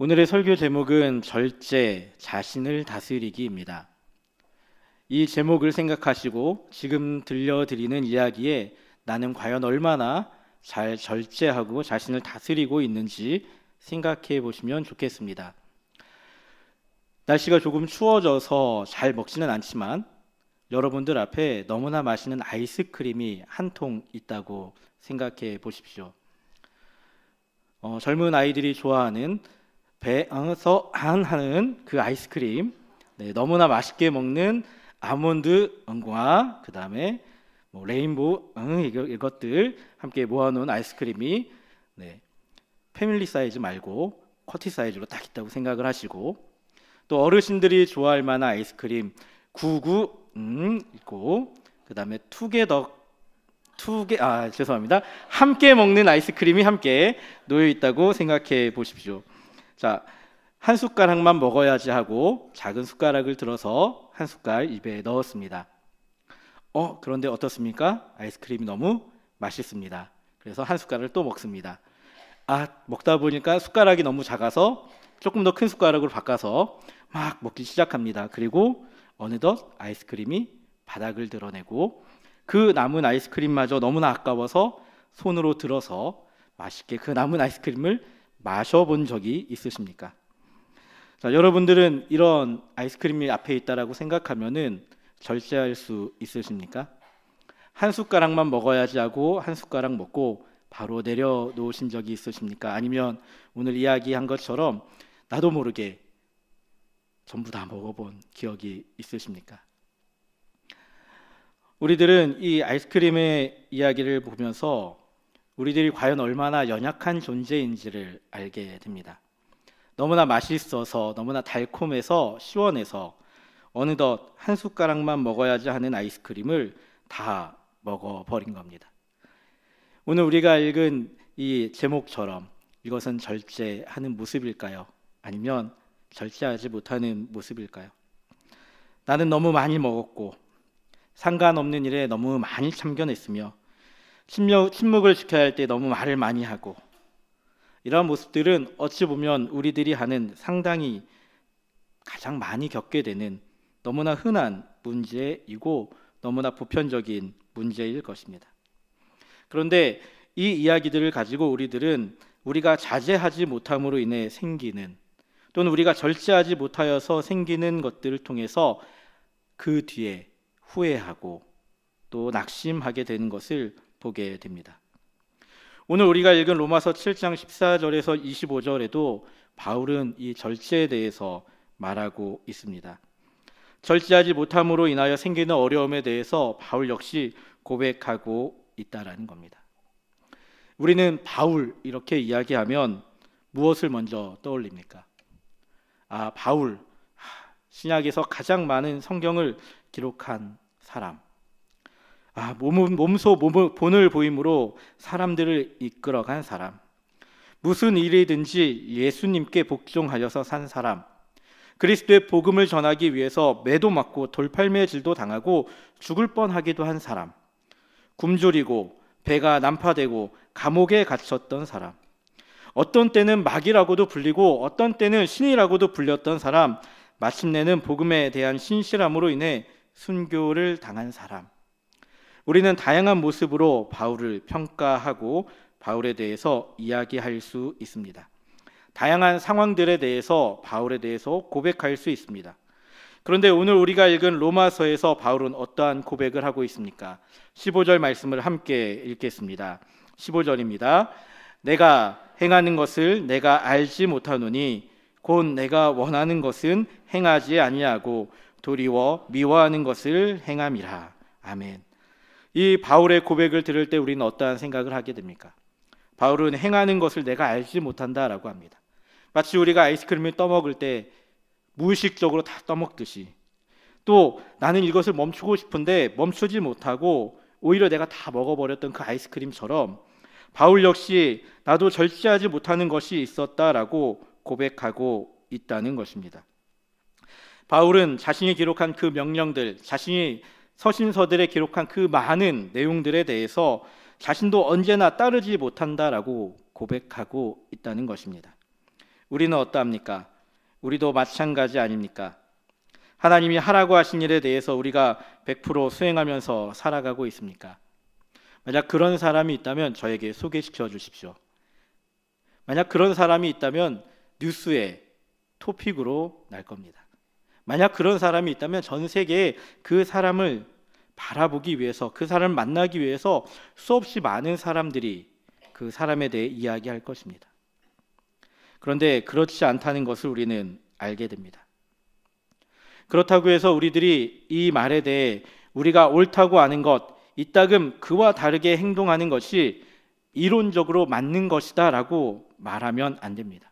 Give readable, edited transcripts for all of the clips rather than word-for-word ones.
오늘의 설교 제목은 절제, 자신을 다스리기입니다. 이 제목을 생각하시고 지금 들려드리는 이야기에 나는 과연 얼마나 잘 절제하고 자신을 다스리고 있는지 생각해 보시면 좋겠습니다. 날씨가 조금 추워져서 잘 먹지는 않지만 여러분들 앞에 너무나 맛있는 아이스크림이 한 통 있다고 생각해 보십시오. 젊은 아이들이 좋아하는 배에서 하는 그 아이스크림, 너무나 맛있게 먹는 아몬드 응과 그 다음에 레인보우 이것들 함께 모아놓은 아이스크림이 패밀리 사이즈 말고 쿼티 사이즈로 딱 있다고 생각을 하시고, 또 어르신들이 좋아할 만한 아이스크림 99 있고, 그 다음에 죄송합니다. 함께 먹는 아이스크림이 함께 놓여 있다고 생각해 보십시오. 자, 한 숟가락만 먹어야지 하고 작은 숟가락을 들어서 한 숟갈 입에 넣었습니다. 그런데 어떻습니까? 아이스크림이 너무 맛있습니다. 그래서 한 숟가락을 또 먹습니다. 먹다 보니까 숟가락이 너무 작아서 조금 더 큰 숟가락으로 바꿔서 막 먹기 시작합니다. 그리고 어느덧 아이스크림이 바닥을 드러내고 그 남은 아이스크림마저 너무나 아까워서 손으로 들어서 맛있게 그 남은 아이스크림을 마셔본 적이 있으십니까? 자, 여러분들은 이런 아이스크림이 앞에 있다라고 생각하면은 절제할 수 있으십니까? 한 숟가락만 먹어야지 하고 한 숟가락 먹고 바로 내려놓으신 적이 있으십니까? 아니면 오늘 이야기한 것처럼 나도 모르게 전부 다 먹어본 기억이 있으십니까? 우리들은 이 아이스크림의 이야기를 보면서 우리들이 과연 얼마나 연약한 존재인지를 알게 됩니다. 너무나 맛있어서, 너무나 달콤해서, 시원해서 어느덧 한 숟가락만 먹어야지 하는 아이스크림을 다 먹어버린 겁니다. 오늘 우리가 읽은 이 제목처럼 이것은 절제하는 모습일까요? 아니면 절제하지 못하는 모습일까요? 나는 너무 많이 먹었고 상관없는 일에 너무 많이 참견했으며 침묵을 지켜야 할 때 너무 말을 많이 하고, 이러한 모습들은 어찌 보면 우리들이 하는 상당히 가장 많이 겪게 되는 너무나 흔한 문제이고 너무나 보편적인 문제일 것입니다. 그런데 이 이야기들을 가지고 우리들은 우리가 자제하지 못함으로 인해 생기는, 또는 우리가 절제하지 못하여서 생기는 것들을 통해서 그 뒤에 후회하고 또 낙심하게 되는 것을 보게 됩니다. 오늘 우리가 읽은 로마서 7장 14절에서 25절에도 바울은 이 절제에 대해서 말하고 있습니다. 절제하지 못함으로 인하여 생기는 어려움에 대해서 바울 역시 고백하고 있다라는 겁니다. 우리는 바울 이렇게 이야기하면 무엇을 먼저 떠올립니까? 바울, 신약에서 가장 많은 성경을 기록한 사람, 몸소 본을 보임으로 사람들을 이끌어간 사람, 무슨 일이든지 예수님께 복종하여서 산 사람, 그리스도의 복음을 전하기 위해서 매도 맞고 돌팔매질도 당하고 죽을 뻔하기도 한 사람, 굶주리고 배가 난파되고 감옥에 갇혔던 사람, 어떤 때는 마귀라고도 불리고 어떤 때는 신이라고도 불렸던 사람, 마침내는 복음에 대한 신실함으로 인해 순교를 당한 사람. 우리는 다양한 모습으로 바울을 평가하고 바울에 대해서 이야기할 수 있습니다. 다양한 상황들에 대해서 바울에 대해서 고백할 수 있습니다. 그런데 오늘 우리가 읽은 로마서에서 바울은 어떠한 고백을 하고 있습니까? 15절 말씀을 함께 읽겠습니다. 15절입니다. 내가 행하는 것을 내가 알지 못하노니 곧 내가 원하는 것은 행하지 아니하고 도리어 미워하는 것을 행함이라. 아멘. 이 바울의 고백을 들을 때 우리는 어떠한 생각을 하게 됩니까? 바울은 행하는 것을 내가 알지 못한다라고 합니다. 마치 우리가 아이스크림을 떠먹을 때 무의식적으로 다 떠먹듯이, 또 나는 이것을 멈추고 싶은데 멈추지 못하고 오히려 내가 다 먹어버렸던 그 아이스크림처럼 바울 역시 나도 절제하지 못하는 것이 있었다라고 고백하고 있다는 것입니다. 바울은 자신이 기록한 그 명령들, 자신이 서신서들에 기록한 그 많은 내용들에 대해서 자신도 언제나 따르지 못한다라고 고백하고 있다는 것입니다. 우리는 어떠합니까? 우리도 마찬가지 아닙니까? 하나님이 하라고 하신 일에 대해서 우리가 100% 수행하면서 살아가고 있습니까? 만약 그런 사람이 있다면 저에게 소개시켜 주십시오. 만약 그런 사람이 있다면 뉴스에 토픽으로 날 겁니다. 만약 그런 사람이 있다면 전 세계에 그 사람을 바라보기 위해서, 그 사람을 만나기 위해서 수없이 많은 사람들이 그 사람에 대해 이야기할 것입니다. 그런데 그렇지 않다는 것을 우리는 알게 됩니다. 그렇다고 해서 우리들이 이 말에 대해 우리가 옳다고 아는 것, 이따금 그와 다르게 행동하는 것이 이론적으로 맞는 것이다 라고 말하면 안 됩니다.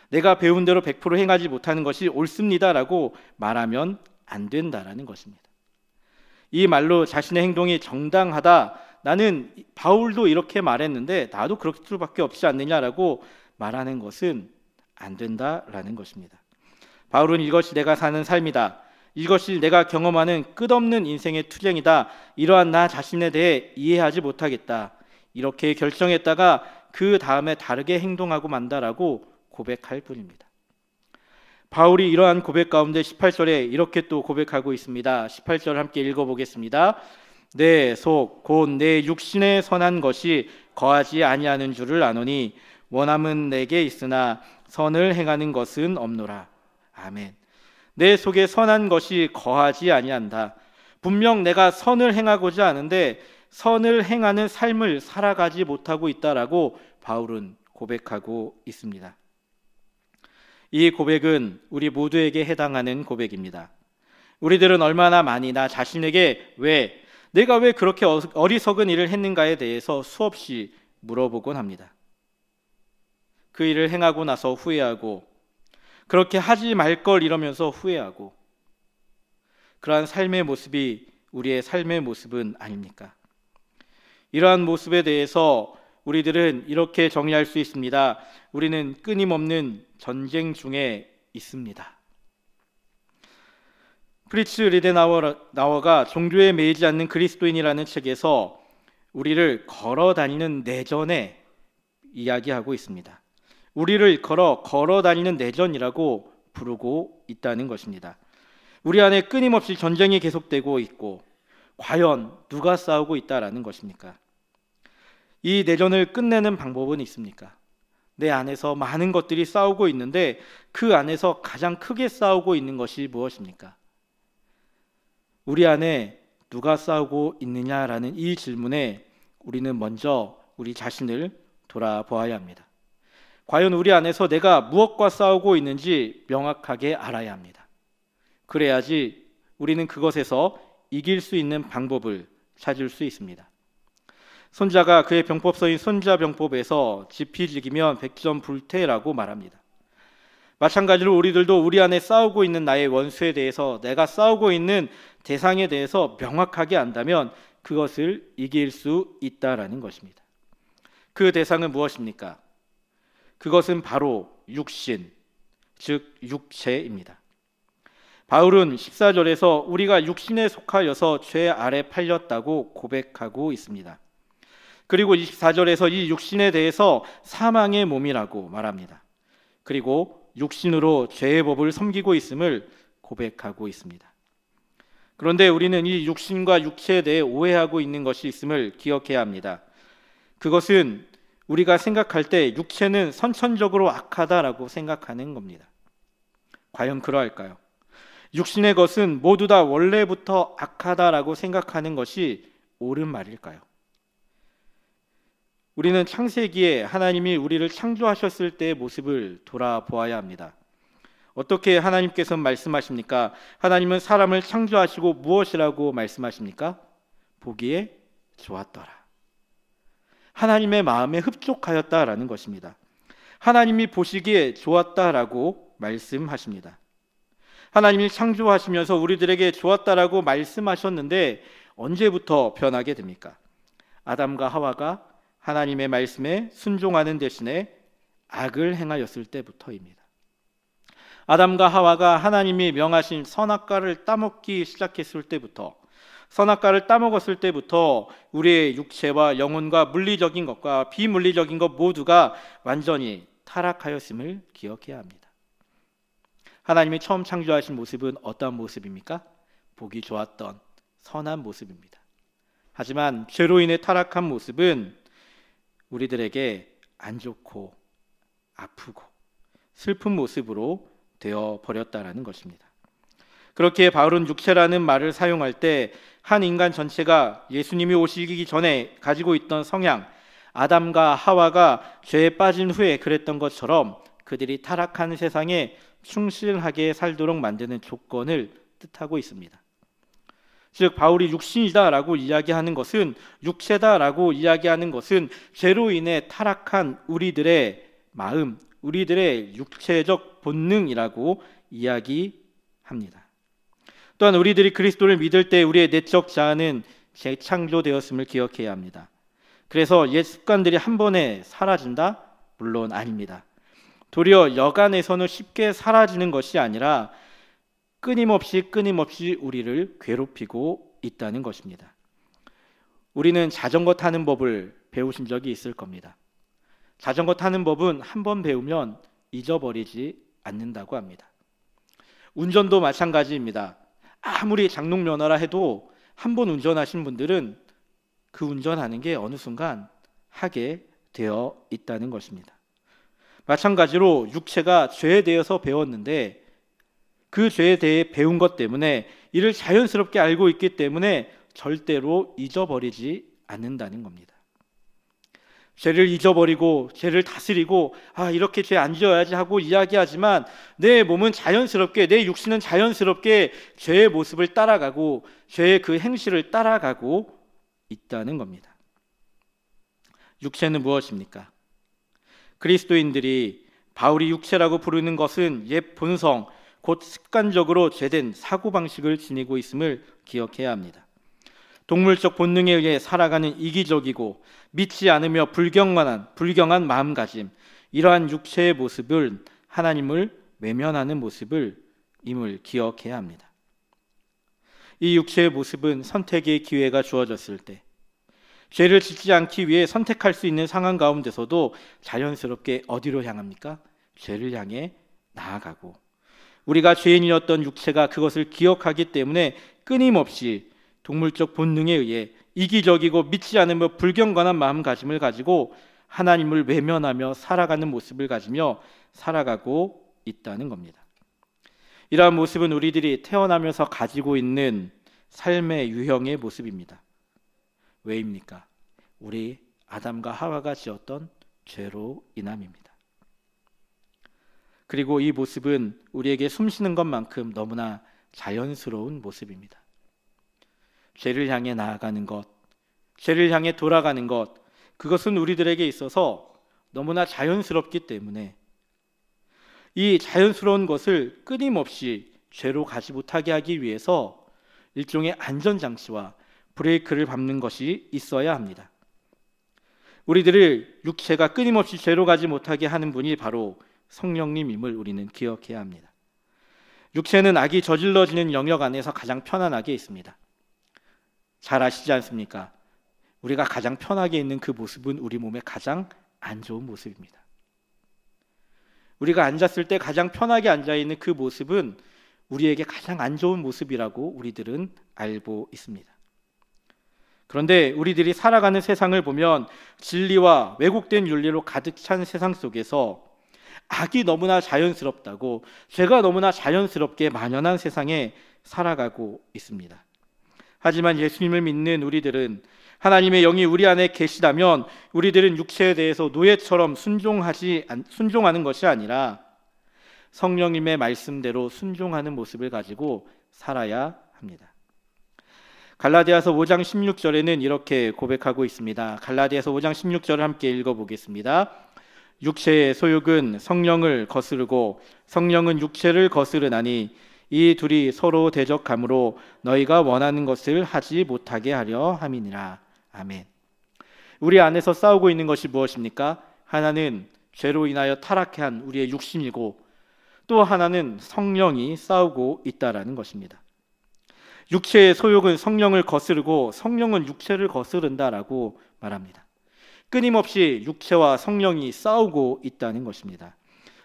내가 배운 대로 100% 행하지 못하는 것이 옳습니다 라고 말하면 안 된다라는 것입니다. 이 말로 자신의 행동이 정당하다, 나는 바울도 이렇게 말했는데 나도 그럴 수밖에 없지 않느냐라고 말하는 것은 안 된다라는 것입니다. 바울은 이것이 내가 사는 삶이다, 이것이 내가 경험하는 끝없는 인생의 투쟁이다, 이러한 나 자신에 대해 이해하지 못하겠다, 이렇게 결정했다가 그 다음에 다르게 행동하고 만다라고 고백할 뿐입니다. 바울이 이러한 고백 가운데 18절에 이렇게 또 고백하고 있습니다. 18절 함께 읽어보겠습니다. 내 속 곧 내 육신에 선한 것이 거하지 아니하는 줄을 아노니 원함은 내게 있으나 선을 행하는 것은 없노라. 아멘. 내 속에 선한 것이 거하지 아니한다. 분명 내가 선을 행하고자 하는데 선을 행하는 삶을 살아가지 못하고 있다라고 바울은 고백하고 있습니다. 이 고백은 우리 모두에게 해당하는 고백입니다. 우리들은 얼마나 많이 나 자신에게 내가 왜 그렇게 어리석은 일을 했는가에 대해서 수없이 물어보곤 합니다. 그 일을 행하고 나서 후회하고, 그렇게 하지 말 걸 이러면서 후회하고, 그러한 삶의 모습이 우리의 삶의 모습은 아닙니까? 이러한 모습에 대해서 우리들은 이렇게 정의할 수 있습니다. 우리는 끊임없는 전쟁 중에 있습니다. 프리츠 리데나워가 종교에 매이지 않는 그리스도인이라는 책에서 우리를 걸어 다니는 내전에 이야기하고 있습니다. 우리를 걸어 다니는 내전이라고 부르고 있다는 것입니다. 우리 안에 끊임없이 전쟁이 계속되고 있고, 과연 누가 싸우고 있다라는 것입니까? 이 내전을 끝내는 방법은 있습니까? 내 안에서 많은 것들이 싸우고 있는데 그 안에서 가장 크게 싸우고 있는 것이 무엇입니까? 우리 안에 누가 싸우고 있느냐라는 이 질문에 우리는 먼저 우리 자신을 돌아보아야 합니다. 과연 우리 안에서 내가 무엇과 싸우고 있는지 명확하게 알아야 합니다. 그래야지 우리는 그것에서 이길 수 있는 방법을 찾을 수 있습니다. 손자가 그의 병법서인 손자병법에서 지피지기면 100점 불태라고 말합니다. 마찬가지로 우리들도 우리 안에 싸우고 있는 나의 원수에 대해서, 내가 싸우고 있는 대상에 대해서 명확하게 안다면 그것을 이길 수 있다라는 것입니다. 그 대상은 무엇입니까? 그것은 바로 육신, 즉 육체입니다. 바울은 14절에서 우리가 육신에 속하여서 죄 아래 팔렸다고 고백하고 있습니다. 그리고 24절에서 이 육신에 대해서 사망의 몸이라고 말합니다. 그리고 육신으로 죄의 법을 섬기고 있음을 고백하고 있습니다. 그런데 우리는 이 육신과 육체에 대해 오해하고 있는 것이 있음을 기억해야 합니다. 그것은 우리가 생각할 때 육체는 선천적으로 악하다라고 생각하는 겁니다. 과연 그러할까요? 육신의 것은 모두 다 원래부터 악하다라고 생각하는 것이 옳은 말일까요? 우리는 창세기에 하나님이 우리를 창조하셨을 때의 모습을 돌아보아야 합니다. 어떻게 하나님께서 말씀하십니까? 하나님은 사람을 창조하시고 무엇이라고 말씀하십니까? 보기에 좋았더라. 하나님의 마음에 흡족하였다라는 것입니다. 하나님이 보시기에 좋았다라고 말씀하십니다. 하나님이 창조하시면서 우리들에게 좋았다라고 말씀하셨는데 언제부터 변하게 됩니까? 아담과 하와가 하나님의 말씀에 순종하는 대신에 악을 행하였을 때부터입니다. 아담과 하와가 하나님이 명하신 선악과를 따먹기 시작했을 때부터, 선악과를 따먹었을 때부터 우리의 육체와 영혼과 물리적인 것과 비물리적인 것 모두가 완전히 타락하였음을 기억해야 합니다. 하나님이 처음 창조하신 모습은 어떠한 모습입니까? 보기 좋았던 선한 모습입니다. 하지만 죄로 인해 타락한 모습은 우리들에게 안 좋고 아프고 슬픈 모습으로 되어 버렸다라는 것입니다. 그렇게 바울은 육체라는 말을 사용할 때 한 인간 전체가 예수님이 오시기 전에 가지고 있던 성향, 아담과 하와가 죄에 빠진 후에 그랬던 것처럼 그들이 타락한 세상에 충실하게 살도록 만드는 조건을 뜻하고 있습니다. 즉 바울이 육신이다라고 이야기하는 것은, 육체다라고 이야기하는 것은 죄로 인해 타락한 우리들의 마음, 우리들의 육체적 본능이라고 이야기합니다. 또한 우리들이 그리스도를 믿을 때 우리의 내적 자아는 재창조되었음을 기억해야 합니다. 그래서 옛 습관들이 한 번에 사라진다? 물론 아닙니다. 도리어 여간에서는 쉽게 사라지는 것이 아니라 끊임없이 우리를 괴롭히고 있다는 것입니다. 우리는 자전거 타는 법을 배우신 적이 있을 겁니다. 자전거 타는 법은 한 번 배우면 잊어버리지 않는다고 합니다. 운전도 마찬가지입니다. 아무리 장롱면허라 해도 한 번 운전하신 분들은 그 운전하는 게 어느 순간 하게 되어 있다는 것입니다. 마찬가지로 육체가 죄에 대해서 배웠는데 그 죄에 대해 배운 것 때문에 이를 자연스럽게 알고 있기 때문에 절대로 잊어버리지 않는다는 겁니다. 죄를 잊어버리고 죄를 다스리고 이렇게 죄 안 지어야지 하고 이야기하지만 내 몸은 자연스럽게, 내 육신은 자연스럽게 죄의 모습을 따라가고 죄의 그 행실을 따라가고 있다는 겁니다. 육체는 무엇입니까? 그리스도인들이 바울이 육체라고 부르는 것은 옛 본성, 곧 습관적으로 죄된 사고방식을 지니고 있음을 기억해야 합니다. 동물적 본능에 의해 살아가는 이기적이고 믿지 않으며 불경한 마음가짐, 이러한 육체의 모습을 하나님을 외면하는 모습임을 기억해야 합니다. 이 육체의 모습은 선택의 기회가 주어졌을 때 죄를 짓지 않기 위해 선택할 수 있는 상황 가운데서도 자연스럽게 어디로 향합니까? 죄를 향해 나아가고, 우리가 죄인이었던 육체가 그것을 기억하기 때문에 끊임없이 동물적 본능에 의해 이기적이고 믿지 않으며 불경건한 마음가짐을 가지고 하나님을 외면하며 살아가는 모습을 가지며 살아가고 있다는 겁니다. 이러한 모습은 우리들이 태어나면서 가지고 있는 삶의 유형의 모습입니다. 왜입니까? 우리 아담과 하와가 지었던 죄로 인함입니다. 그리고 이 모습은 우리에게 숨쉬는 것만큼 너무나 자연스러운 모습입니다. 죄를 향해 나아가는 것, 죄를 향해 돌아가는 것, 그것은 우리들에게 있어서 너무나 자연스럽기 때문에 이 자연스러운 것을 끊임없이 죄로 가지 못하게 하기 위해서 일종의 안전장치와 브레이크를 밟는 것이 있어야 합니다. 우리들을 육체가 끊임없이 죄로 가지 못하게 하는 분이 바로 성령님임을 우리는 기억해야 합니다. 육체는 악이 저질러지는 영역 안에서 가장 편안하게 있습니다. 잘 아시지 않습니까? 우리가 가장 편하게 있는 그 모습은 우리 몸에 가장 안 좋은 모습입니다. 우리가 앉았을 때 가장 편하게 앉아있는 그 모습은 우리에게 가장 안 좋은 모습이라고 우리들은 알고 있습니다. 그런데 우리들이 살아가는 세상을 보면 진리와 왜곡된 윤리로 가득 찬 세상 속에서 악이 너무나 자연스럽다고, 죄가 너무나 자연스럽게 만연한 세상에 살아가고 있습니다. 하지만 예수님을 믿는 우리들은, 하나님의 영이 우리 안에 계시다면 우리들은 육체에 대해서 노예처럼 순종하는 것이 아니라 성령님의 말씀대로 순종하는 모습을 가지고 살아야 합니다. 갈라디아서 5장 16절에는 이렇게 고백하고 있습니다. 갈라디아서 5장 16절을 함께 읽어보겠습니다. 육체의 소욕은 성령을 거스르고 성령은 육체를 거스르나니 이 둘이 서로 대적함으로 너희가 원하는 것을 하지 못하게 하려 함이니라. 아멘. 우리 안에서 싸우고 있는 것이 무엇입니까? 하나는 죄로 인하여 타락해 한 우리의 육신이고, 또 하나는 성령이 싸우고 있다라는 것입니다. 육체의 소욕은 성령을 거스르고 성령은 육체를 거스른다라고 말합니다. 끊임없이 육체와 성령이 싸우고 있다는 것입니다.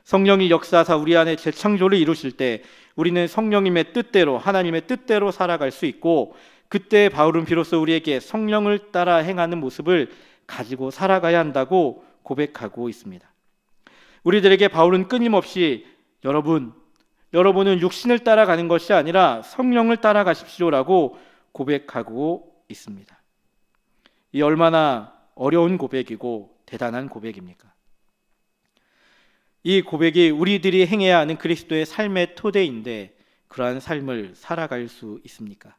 성령이 역사하사 우리 안에 재창조를 이루실 때 우리는 성령님의 뜻대로, 하나님의 뜻대로 살아갈 수 있고, 그때 바울은 비로소 우리에게 성령을 따라 행하는 모습을 가지고 살아가야 한다고 고백하고 있습니다. 우리들에게 바울은 끊임없이 여러분은 육신을 따라가는 것이 아니라 성령을 따라가십시오라고 고백하고 있습니다. 이 얼마나 어려운 고백이고 대단한 고백입니까? 이 고백이 우리들이 행해야 하는 그리스도의 삶의 토대인데 그러한 삶을 살아갈 수 있습니까?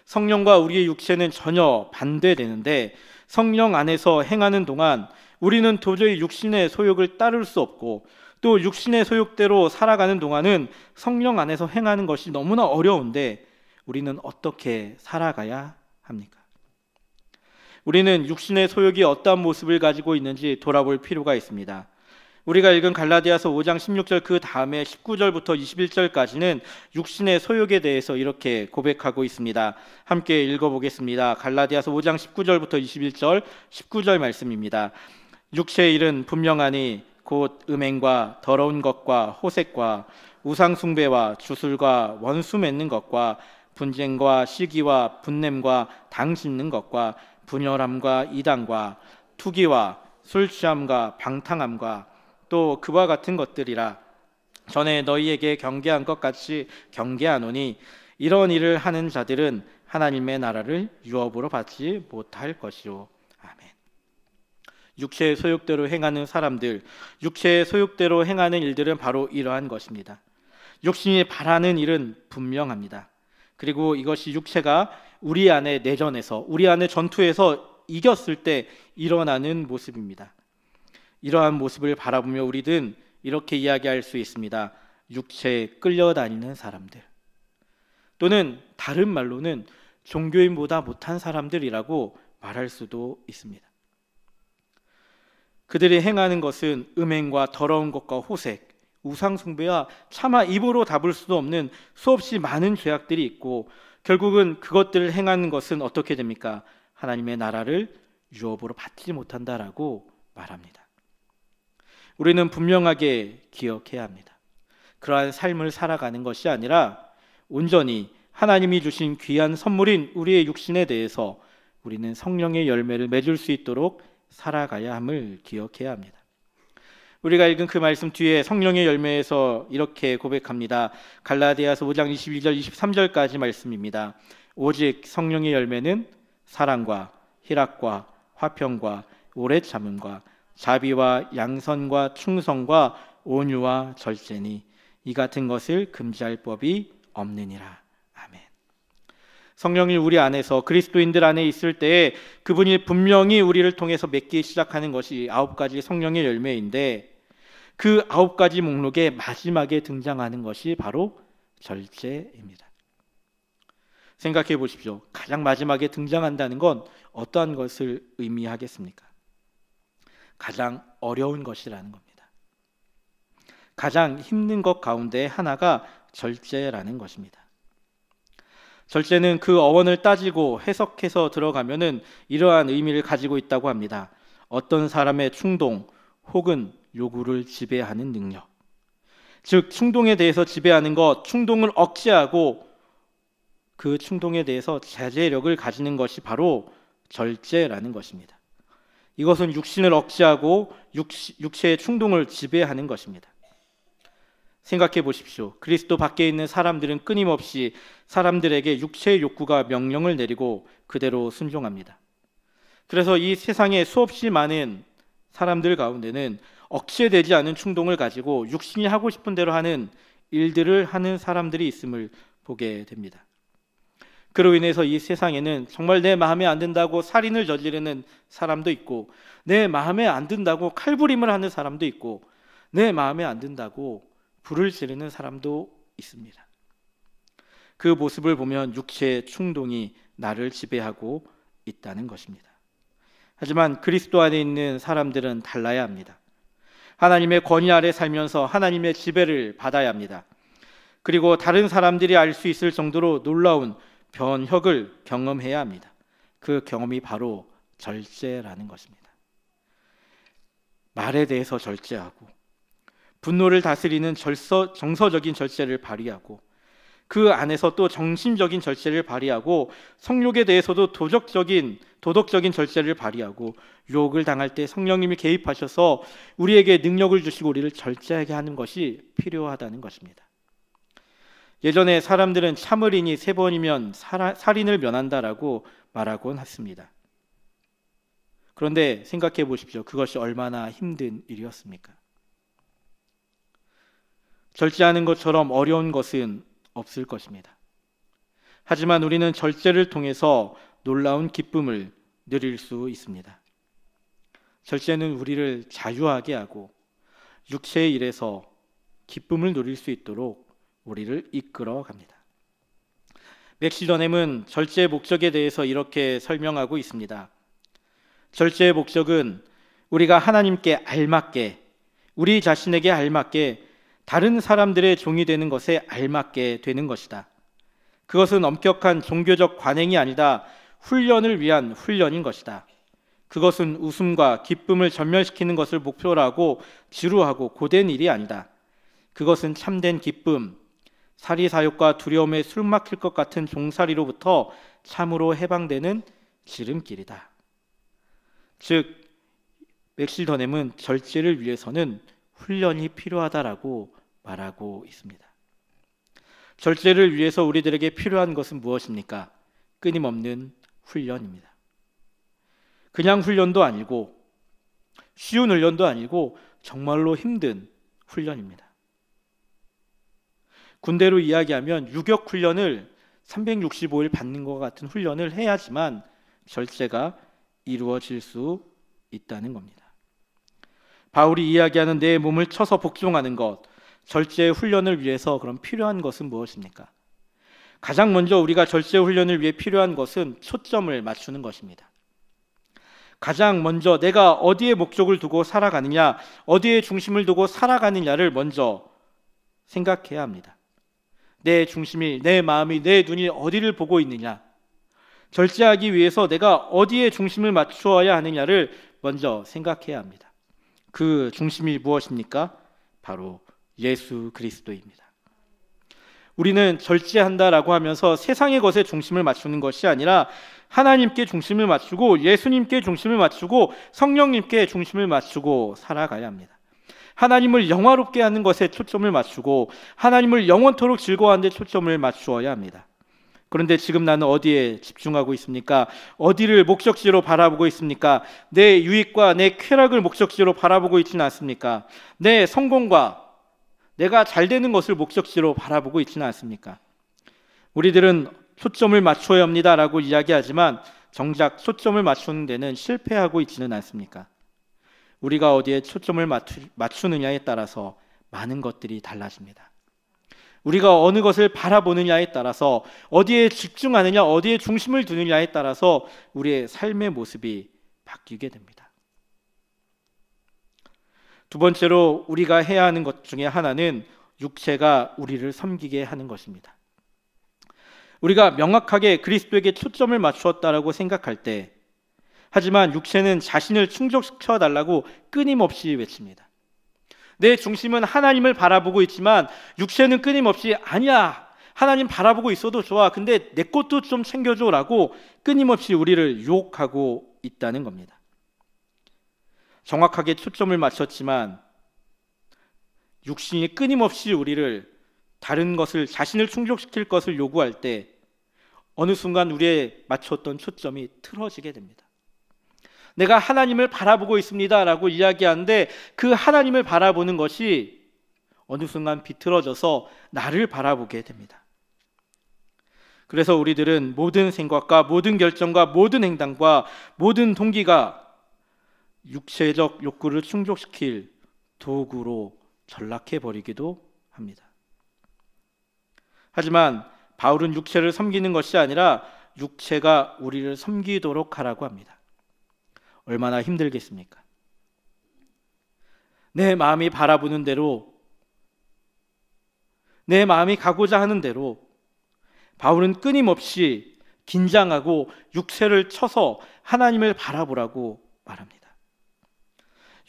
성령과 우리의 육체는 전혀 반대되는데 성령 안에서 행하는 동안 우리는 도저히 육신의 소욕을 따를 수 없고, 또 육신의 소욕대로 살아가는 동안은 성령 안에서 행하는 것이 너무나 어려운데 우리는 어떻게 살아가야 합니까? 우리는 육신의 소욕이 어떠한 모습을 가지고 있는지 돌아볼 필요가 있습니다. 우리가 읽은 갈라디아서 5장 16절 그 다음에 19절부터 21절까지는 육신의 소욕에 대해서 이렇게 고백하고 있습니다. 함께 읽어보겠습니다. 갈라디아서 5장 19절부터 21절 19절 말씀입니다. 육체의 일은 분명하니 곧 음행과 더러운 것과 호색과 우상 숭배와 주술과 원수 맺는 것과 분쟁과 시기와 분냄과 당 짚는 것과 분열함과 이단과 투기와 술 취함과 방탕함과 또 그와 같은 것들이라. 전에 너희에게 경계한 것 같이 경계하노니 이런 일을 하는 자들은 하나님의 나라를 유업으로 받지 못할 것이요. 아멘. 육체의 소욕대로 행하는 사람들, 육체의 소욕대로 행하는 일들은 바로 이러한 것입니다. 육신이 바라는 일은 분명합니다. 그리고 이것이 육체가 우리 안에 내전에서, 우리 안에 전투에서 이겼을 때 일어나는 모습입니다. 이러한 모습을 바라보며 우리는 이렇게 이야기할 수 있습니다. 육체에 끌려다니는 사람들, 또는 다른 말로는 종교인보다 못한 사람들이라고 말할 수도 있습니다. 그들이 행하는 것은 음행과 더러운 것과 호색, 우상 숭배와 차마 입으로 담을 수도 없는 수없이 많은 죄악들이 있고, 결국은 그것들을 행하는 것은 어떻게 됩니까? 하나님의 나라를 유업으로 받지 못한다라고 말합니다. 우리는 분명하게 기억해야 합니다. 그러한 삶을 살아가는 것이 아니라 온전히 하나님이 주신 귀한 선물인 우리의 육신에 대해서 우리는 성령의 열매를 맺을 수 있도록 살아가야 함을 기억해야 합니다. 우리가 읽은 그 말씀 뒤에 성령의 열매에서 이렇게 고백합니다. 갈라디아서 5장 22절 23절까지 말씀입니다. 오직 성령의 열매는 사랑과 희락과 화평과 오래 참음과 자비와 양선과 충성과 온유와 절제니 이 같은 것을 금지할 법이 없느니라. 아멘. 성령이 우리 안에서, 그리스도인들 안에 있을 때에 그분이 분명히 우리를 통해서 맺기 시작하는 것이 9가지 성령의 열매인데, 그 9가지 목록의 마지막에 등장하는 것이 바로 절제입니다. 생각해 보십시오. 가장 마지막에 등장한다는 건 어떠한 것을 의미하겠습니까? 가장 어려운 것이라는 겁니다. 가장 힘든 것 가운데 하나가 절제라는 것입니다. 절제는 그 어원을 따지고 해석해서 들어가면은 이러한 의미를 가지고 있다고 합니다. 어떤 사람의 충동 혹은 요구를 지배하는 능력, 즉 충동에 대해서 지배하는 것, 충동을 억제하고 그 충동에 대해서 자제력을 가지는 것이 바로 절제라는 것입니다. 이것은 육신을 억제하고 육체의 충동을 지배하는 것입니다. 생각해 보십시오. 그리스도 밖에 있는 사람들은 끊임없이 사람들에게 육체의 욕구가 명령을 내리고 그대로 순종합니다. 그래서 이 세상에 수없이 많은 사람들 가운데는 억제되지 않은 충동을 가지고 육신이 하고 싶은 대로 하는 일들을 하는 사람들이 있음을 보게 됩니다. 그로 인해서 이 세상에는 정말 내 마음에 안 든다고 살인을 저지르는 사람도 있고, 내 마음에 안 든다고 칼부림을 하는 사람도 있고, 내 마음에 안 든다고 불을 지르는 사람도 있습니다. 그 모습을 보면 육체의 충동이 나를 지배하고 있다는 것입니다. 하지만 그리스도 안에 있는 사람들은 달라야 합니다. 하나님의 권위 아래 살면서 하나님의 지배를 받아야 합니다. 그리고 다른 사람들이 알 수 있을 정도로 놀라운 변혁을 경험해야 합니다. 그 경험이 바로 절제라는 것입니다. 말에 대해서 절제하고 분노를 다스리는 정서적인 절제를 발휘하고 그 안에서 또 정신적인 절제를 발휘하고 성욕에 대해서도 도덕적인 절제를 발휘하고 유혹을 당할 때 성령님이 개입하셔서 우리에게 능력을 주시고 우리를 절제하게 하는 것이 필요하다는 것입니다. 예전에 사람들은 참을인이 3번이면 살인을 면한다라고 말하곤 했습니다. 그런데 생각해 보십시오. 그것이 얼마나 힘든 일이었습니까? 절제하는 것처럼 어려운 것은 없을 것입니다. 하지만 우리는 절제를 통해서 놀라운 기쁨을 누릴 수 있습니다. 절제는 우리를 자유하게 하고 육체의 일에서 기쁨을 누릴 수 있도록 우리를 이끌어 갑니다. 맥시 더넴은 절제의 목적에 대해서 이렇게 설명하고 있습니다. 절제의 목적은 우리가 하나님께 알맞게, 우리 자신에게 알맞게 다른 사람들의 종이 되는 것에 알맞게 되는 것이다. 그것은 엄격한 종교적 관행이 아니다. 훈련을 위한 훈련인 것이다. 그것은 웃음과 기쁨을 전멸시키는 것을 목표로 하고 지루하고 고된 일이 아니다. 그것은 참된 기쁨, 사리사욕과 두려움에 숨막힐 것 같은 종살이로부터 참으로 해방되는 지름길이다. 즉, 맥시 더넴은 절제를 위해서는 훈련이 필요하다라고 말하고 있습니다. 절제를 위해서 우리들에게 필요한 것은 무엇입니까? 끊임없는 훈련입니다. 그냥 훈련도 아니고 쉬운 훈련도 아니고 정말로 힘든 훈련입니다. 군대로 이야기하면 유격 훈련을 365일 받는 것 같은 훈련을 해야지만 절제가 이루어질 수 있다는 겁니다. 바울이 이야기하는 내 몸을 쳐서 복종하는 것, 절제의 훈련을 위해서 그럼 필요한 것은 무엇입니까? 가장 먼저 우리가 절제 훈련을 위해 필요한 것은 초점을 맞추는 것입니다. 가장 먼저 내가 어디에 목적을 두고 살아가느냐, 어디에 중심을 두고 살아가느냐를 먼저 생각해야 합니다. 내 중심이, 내 마음이, 내 눈이 어디를 보고 있느냐, 절제하기 위해서 내가 어디에 중심을 맞추어야 하느냐를 먼저 생각해야 합니다. 그 중심이 무엇입니까? 바로 예수 그리스도입니다. 우리는 절제한다라고 하면서 세상의 것에 중심을 맞추는 것이 아니라 하나님께 중심을 맞추고 예수님께 중심을 맞추고 성령님께 중심을 맞추고 살아가야 합니다. 하나님을 영화롭게 하는 것에 초점을 맞추고 하나님을 영원토록 즐거워하는 데 초점을 맞추어야 합니다. 그런데 지금 나는 어디에 집중하고 있습니까? 어디를 목적지로 바라보고 있습니까? 내 유익과 내 쾌락을 목적지로 바라보고 있지는 않습니까? 내 성공과 내가 잘 되는 것을 목적지로 바라보고 있지는 않습니까? 우리들은 초점을 맞춰야 합니다라고 이야기하지만 정작 초점을 맞추는 데는 실패하고 있지는 않습니까? 우리가 어디에 초점을 맞추느냐에 따라서 많은 것들이 달라집니다. 우리가 어느 것을 바라보느냐에 따라서, 어디에 집중하느냐, 어디에 중심을 두느냐에 따라서 우리의 삶의 모습이 바뀌게 됩니다. 두 번째로 우리가 해야 하는 것 중에 하나는 육체가 우리를 섬기게 하는 것입니다. 우리가 명확하게 그리스도에게 초점을 맞추었다라고 생각할 때, 하지만 육체는 자신을 충족시켜 달라고 끊임없이 외칩니다. 내 중심은 하나님을 바라보고 있지만 육체는 끊임없이 아니야, 하나님 바라보고 있어도 좋아, 근데 내 것도 좀 챙겨줘라고 끊임없이 우리를 유혹하고 있다는 겁니다. 정확하게 초점을 맞췄지만 육신이 끊임없이 우리를 다른 것을, 자신을 충족시킬 것을 요구할 때 어느 순간 우리의 맞췄던 초점이 틀어지게 됩니다. 내가 하나님을 바라보고 있습니다 라고 이야기하는데 그 하나님을 바라보는 것이 어느 순간 비틀어져서 나를 바라보게 됩니다. 그래서 우리들은 모든 생각과 모든 결정과 모든 행동과 모든 동기가 육체적 욕구를 충족시킬 도구로 전락해버리기도 합니다. 하지만 바울은 육체를 섬기는 것이 아니라 육체가 우리를 섬기도록 하라고 합니다. 얼마나 힘들겠습니까? 내 마음이 바라보는 대로, 내 마음이 가고자 하는 대로 바울은 끊임없이 긴장하고 육체를 쳐서 하나님을 바라보라고 말합니다.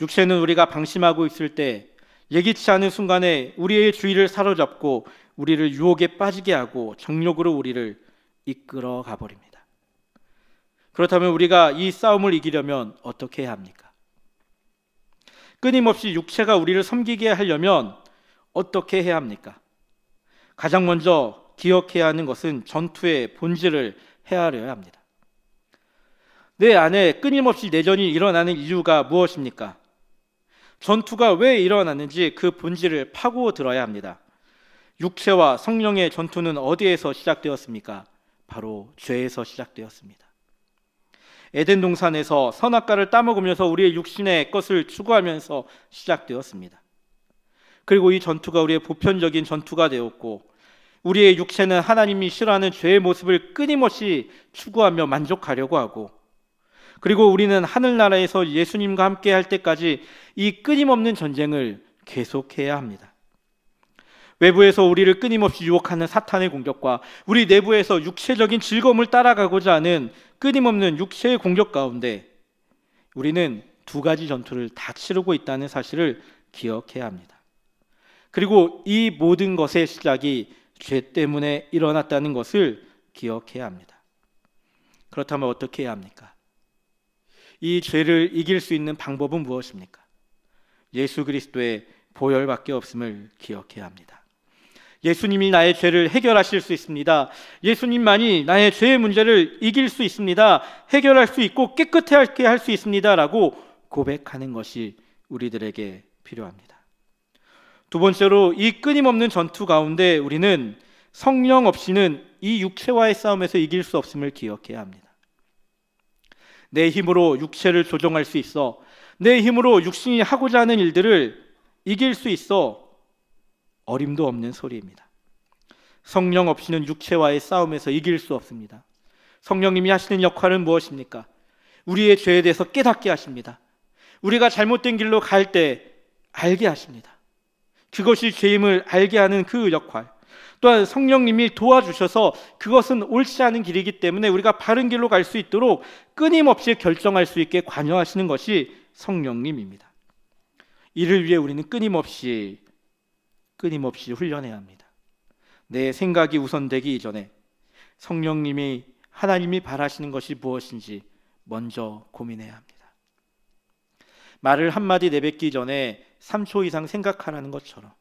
육체는 우리가 방심하고 있을 때 예기치 않은 순간에 우리의 주의를 사로잡고 우리를 유혹에 빠지게 하고 정욕으로 우리를 이끌어 가버립니다. 그렇다면 우리가 이 싸움을 이기려면 어떻게 해야 합니까? 끊임없이 육체가 우리를 섬기게 하려면 어떻게 해야 합니까? 가장 먼저 기억해야 하는 것은 전투의 본질을 헤아려야 합니다. 내 안에 끊임없이 내전이 일어나는 이유가 무엇입니까? 전투가 왜 일어나는지 그 본질을 파고 들어야 합니다. 육체와 성령의 전투는 어디에서 시작되었습니까? 바로 죄에서 시작되었습니다. 에덴 동산에서 선악과를 따먹으면서 우리의 육신의 것을 추구하면서 시작되었습니다. 그리고 이 전투가 우리의 보편적인 전투가 되었고, 우리의 육체는 하나님이 싫어하는 죄의 모습을 끊임없이 추구하며 만족하려고 하고, 그리고 우리는 하늘나라에서 예수님과 함께 할 때까지 이 끊임없는 전쟁을 계속해야 합니다. 외부에서 우리를 끊임없이 유혹하는 사탄의 공격과 우리 내부에서 육체적인 즐거움을 따라가고자 하는 끊임없는 육체의 공격 가운데 우리는 두 가지 전투를 다 치르고 있다는 사실을 기억해야 합니다. 그리고 이 모든 것의 시작이 죄 때문에 일어났다는 것을 기억해야 합니다. 그렇다면 어떻게 해야 합니까? 이 죄를 이길 수 있는 방법은 무엇입니까? 예수 그리스도의 보혈밖에 없음을 기억해야 합니다. 예수님이 나의 죄를 해결하실 수 있습니다. 예수님만이 나의 죄의 문제를 이길 수 있습니다. 해결할 수 있고 깨끗하게 할 수 있습니다. 라고 고백하는 것이 우리들에게 필요합니다. 두 번째로, 이 끊임없는 전투 가운데 우리는 성령 없이는 이 육체와의 싸움에서 이길 수 없음을 기억해야 합니다. 내 힘으로 육체를 조종할 수 있어, 내 힘으로 육신이 하고자 하는 일들을 이길 수 있어 어림도 없는 소리입니다. 성령 없이는 육체와의 싸움에서 이길 수 없습니다. 성령님이 하시는 역할은 무엇입니까? 우리의 죄에 대해서 깨닫게 하십니다. 우리가 잘못된 길로 갈 때 알게 하십니다. 그것이 죄임을 알게 하는 그 역할, 또한 성령님이 도와주셔서 그것은 옳지 않은 길이기 때문에 우리가 바른 길로 갈 수 있도록 끊임없이 결정할 수 있게 관여하시는 것이 성령님입니다. 이를 위해 우리는 끊임없이 훈련해야 합니다. 내 생각이 우선되기 이전에 성령님이, 하나님이 바라시는 것이 무엇인지 먼저 고민해야 합니다. 말을 한마디 내뱉기 전에 3초 이상 생각하라는 것처럼,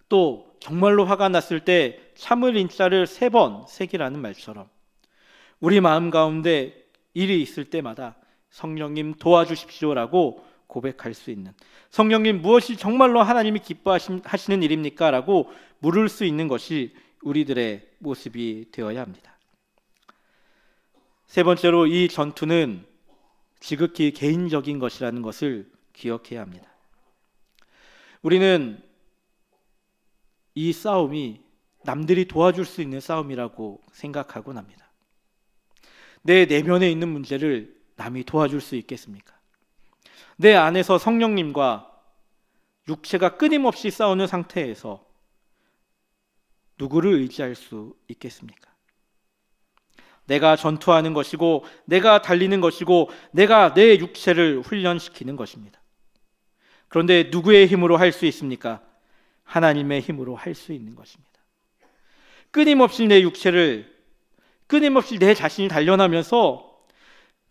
또 정말로 화가 났을 때 참을 인자를 3번 새기라는 말처럼, 우리 마음 가운데 일이 있을 때마다 성령님 도와주십시오라고 고백할 수 있는, 성령님 무엇이 정말로 하나님이 기뻐하시는 일입니까? 라고 물을 수 있는 것이 우리들의 모습이 되어야 합니다. 세 번째로, 이 전투는 지극히 개인적인 것이라는 것을 기억해야 합니다. 우리는 이 싸움이 남들이 도와줄 수 있는 싸움이라고 생각하곤 합니다. 내 내면에 있는 문제를 남이 도와줄 수 있겠습니까? 내 안에서 성령님과 육체가 끊임없이 싸우는 상태에서 누구를 의지할 수 있겠습니까? 내가 전투하는 것이고, 내가 달리는 것이고, 내가 내 육체를 훈련시키는 것입니다. 그런데 누구의 힘으로 할 수 있습니까? 하나님의 힘으로 할 수 있는 것입니다. 끊임없이 내 육체를, 끊임없이 내 자신이 단련하면서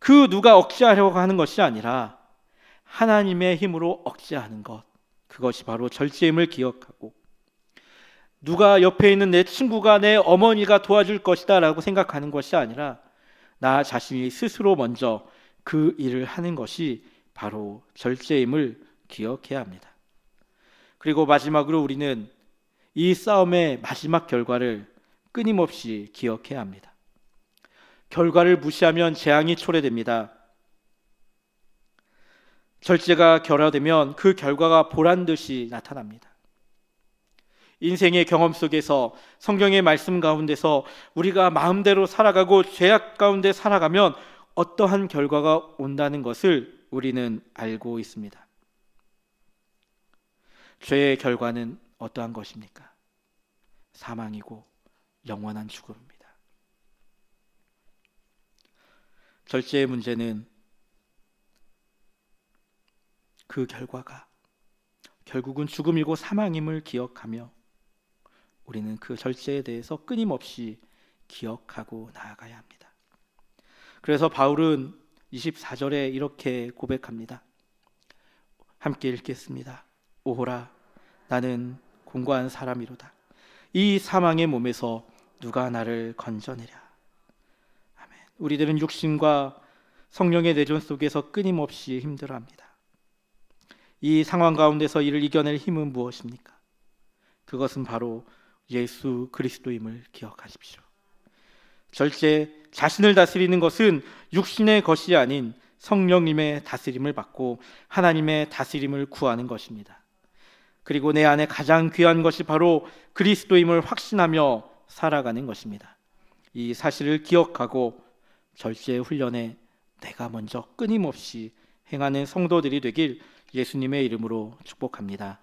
그 누가 억제하려고 하는 것이 아니라 하나님의 힘으로 억제하는 것, 그것이 바로 절제임을 기억하고, 누가 옆에 있는 내 친구가, 내 어머니가 도와줄 것이다 라고 생각하는 것이 아니라 나 자신이 스스로 먼저 그 일을 하는 것이 바로 절제임을 기억해야 합니다. 그리고 마지막으로 우리는 이 싸움의 마지막 결과를 끊임없이 기억해야 합니다. 결과를 무시하면 재앙이 초래됩니다. 절제가 결여되면 그 결과가 보란듯이 나타납니다. 인생의 경험 속에서, 성경의 말씀 가운데서 우리가 마음대로 살아가고 죄악 가운데 살아가면 어떠한 결과가 온다는 것을 우리는 알고 있습니다. 죄의 결과는 어떠한 것입니까? 사망이고 영원한 죽음입니다. 절제의 문제는 그 결과가 결국은 죽음이고 사망임을 기억하며 우리는 그 절제에 대해서 끊임없이 기억하고 나아가야 합니다. 그래서 바울은 24절에 이렇게 고백합니다. 함께 읽겠습니다. 오호라, 나는 공고한 사람이로다. 이 사망의 몸에서 누가 나를 건져내랴. 아멘. 우리들은 육신과 성령의 내존 속에서 끊임없이 힘들어합니다. 이 상황 가운데서 이를 이겨낼 힘은 무엇입니까? 그것은 바로 예수 그리스도임을 기억하십시오. 절제, 자신을 다스리는 것은 육신의 것이 아닌 성령님의 다스림을 받고 하나님의 다스림을 구하는 것입니다. 그리고 내 안에 가장 귀한 것이 바로 그리스도임을 확신하며 살아가는 것입니다. 이 사실을 기억하고 절제 훈련에 내가 먼저 끊임없이 행하는 성도들이 되길 예수님의 이름으로 축복합니다.